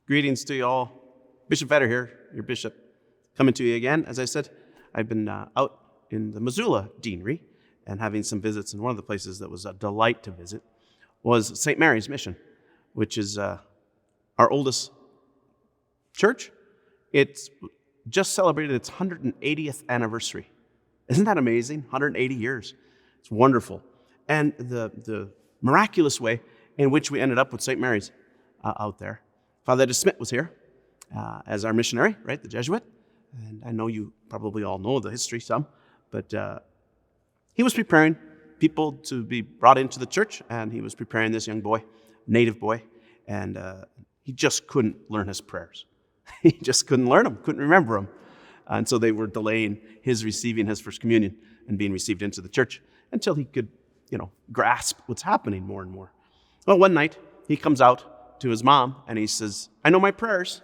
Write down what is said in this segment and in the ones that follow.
Greetings to you all. Bishop Vetter here, your bishop, coming to you again. As I said, I've been out in the Missoula Deanery and having some visits, and one of the places that was a delight to visit was St. Mary's Mission, which is our oldest church. It's just celebrated its 180th anniversary. Isn't that amazing? 180 years. It's wonderful. And the miraculous way in which we ended up with St. Mary's out there. Father DeSmit was here as our missionary, right, the Jesuit. And I know you probably all know the history some, but he was preparing people to be brought into the church, and he was preparing this young boy, native boy, and he just couldn't learn his prayers. He just couldn't learn them, couldn't remember them. And so they were delaying his receiving his first communion and being received into the church until he could, grasp what's happening more and more. Well, one night he comes out to his mom and he says, "I know my prayers."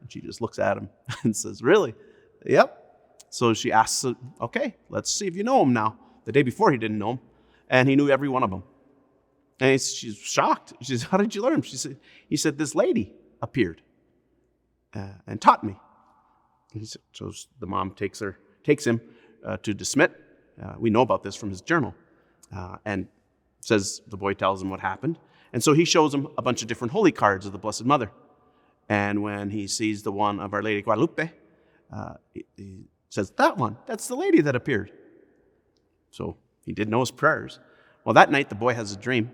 And she just looks at him and says, "Really?" "Yep." So she asks, "Okay, let's see if you know them now." The day before he didn't know them, and he knew every one of them. And she's shocked. She says, "How did you learn them?" He said, "This lady appeared and taught me." So the mom takes him to DeSmit. We know about this from his journal. And says, the boy tells him what happened. And so he shows him a bunch of different holy cards of the Blessed Mother. And when he sees the one of Our Lady Guadalupe, he says, that's the lady that appeared. So he did know his prayers. Well, that night the boy has a dream.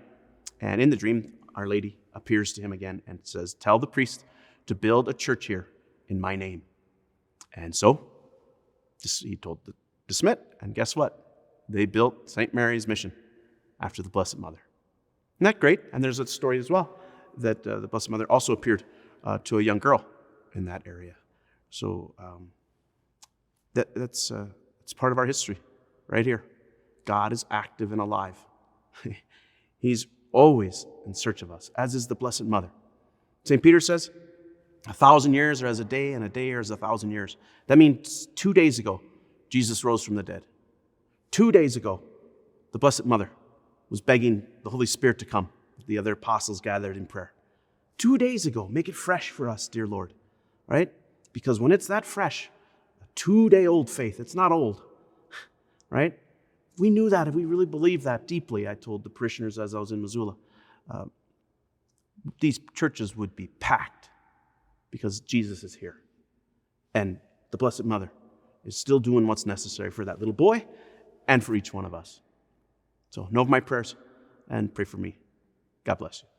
And in the dream, Our Lady appears to him again and says, "Tell the priest to build a church here in my name." And so he told DeSmit, and guess what? They built St. Mary's Mission after the Blessed Mother. Isn't that great? And there's a story as well that the Blessed Mother also appeared to a young girl in that area. So that's part of our history right here. God is active and alive. He's always in search of us, as is the Blessed Mother. St. Peter says, 1,000 years are as a day, and a day are as 1,000 years. That means 2 days ago, Jesus rose from the dead. 2 days ago, the Blessed Mother was begging the Holy Spirit to come. The other apostles gathered in prayer. 2 days ago, make it fresh for us, dear Lord, right? Because when it's that fresh, a 2-day-old faith, it's not old, right? If we knew that, if we really believed that deeply, I told the parishioners as I was in Missoula, these churches would be packed because Jesus is here. And the Blessed Mother is still doing what's necessary for that little boy and for each one of us. So know of my prayers and pray for me. God bless you.